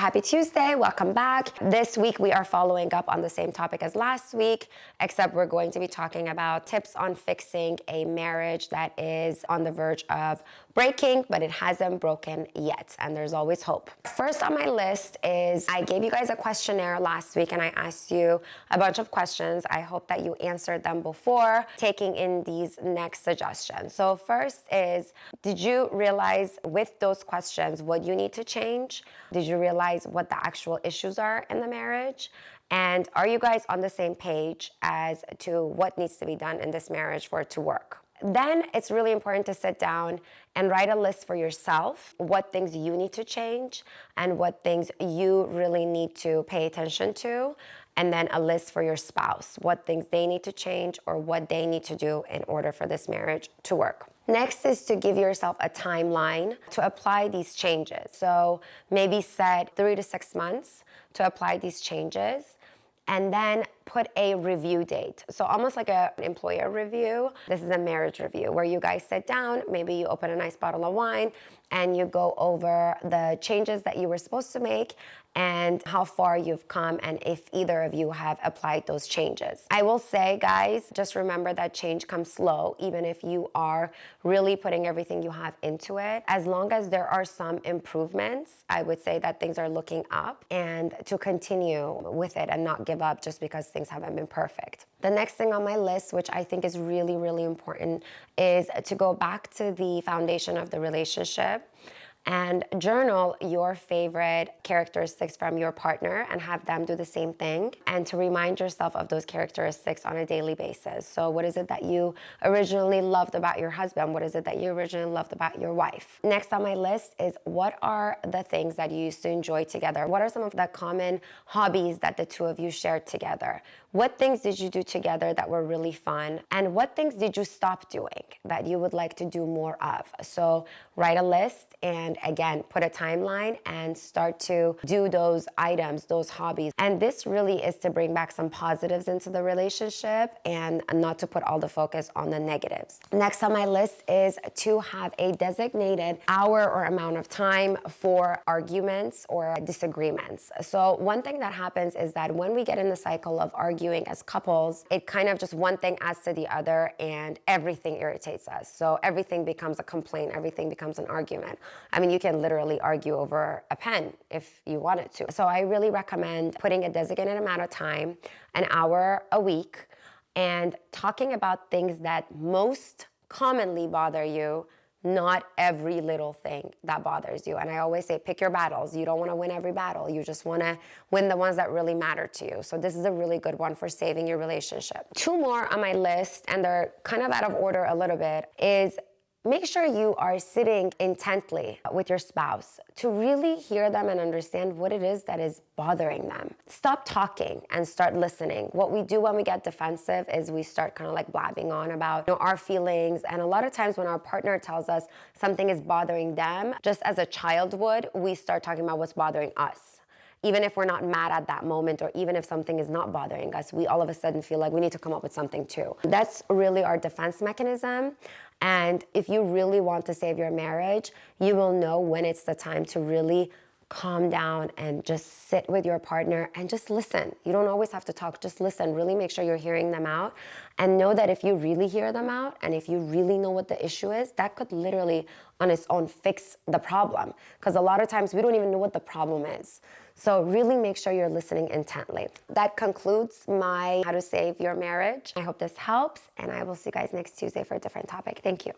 Happy Tuesday, welcome back. This week we are following up on the same topic as last week, except we're going to be talking about tips on fixing a marriage that is on the verge of breaking, but it hasn't broken yet, and there's always hope. First on my list is I gave you guys a questionnaire last week and I asked you a bunch of questions. I hope that you answered them before taking in these next suggestions. So first is, did you realize with those questions what you need to change? Did you realize what the actual issues are in the marriage? And are you guys on the same page as to what needs to be done in this marriage for it to work? Then it's really important to sit down and write a list for yourself, what things you need to change and what things you really need to pay attention to, and then a list for your spouse, what things they need to change or what they need to do in order for this marriage to work. Next is to give yourself a timeline to apply these changes. So maybe set 3 to 6 months to apply these changes, and then put a review date. So almost like an employer review. This is a marriage review where you guys sit down, maybe you open a nice bottle of wine and you go over the changes that you were supposed to make and how far you've come and if either of you have applied those changes. I will say, guys, just remember that change comes slow, even if you are really putting everything you have into it. As long as there are some improvements, I would say that things are looking up, and to continue with it and not give up just because things haven't been perfect. The next thing on my list, which I think is really, really important, is to go back to the foundation of the relationship and journal your favorite characteristics from your partner and have them do the same thing, and to remind yourself of those characteristics on a daily basis. So what is it that you originally loved about your husband? What is it that you originally loved about your wife? Next on my list is, what are the things that you used to enjoy together? What are some of the common hobbies that the two of you shared together? What things did you do together that were really fun? And what things did you stop doing that you would like to do more of? So write a list and again, put a timeline and start to do those items, those hobbies. And this really is to bring back some positives into the relationship and not to put all the focus on the negatives. Next on my list is to have a designated hour or amount of time for arguments or disagreements. So one thing that happens is that when we get in the cycle of arguing as couples, it kind of just one thing adds to the other and everything irritates us. So everything becomes a complaint, everything becomes an argument. I mean, you can literally argue over a pen if you wanted to. So I really recommend putting a designated amount of time, an hour a week, and talking about things that most commonly bother you, not every little thing that bothers you. And I always say, pick your battles. You don't want to win every battle. You just want to win the ones that really matter to you. So this is a really good one for saving your relationship. 2 more on my list, and they're kind of out of order a little bit, is make sure you are sitting intently with your spouse to really hear them and understand what it is that is bothering them. Stop talking and start listening. What we do when we get defensive is we start kind of like blabbing on about our feelings. And a lot of times when our partner tells us something is bothering them, just as a child would, we start talking about what's bothering us. Even if we're not mad at that moment, or even if something is not bothering us, we all of a sudden feel like we need to come up with something too. That's really our defense mechanism. And if you really want to save your marriage, you will know when it's the time to really calm down and just sit with your partner and just listen. You don't always have to talk, just listen. Really make sure you're hearing them out, and know that if you really hear them out and if you really know what the issue is, that could literally on its own fix the problem. Because a lot of times we don't even know what the problem is. So really make sure you're listening intently. That concludes my How to Save Your Marriage. I hope this helps, and I will see you guys next Tuesday for a different topic. Thank you.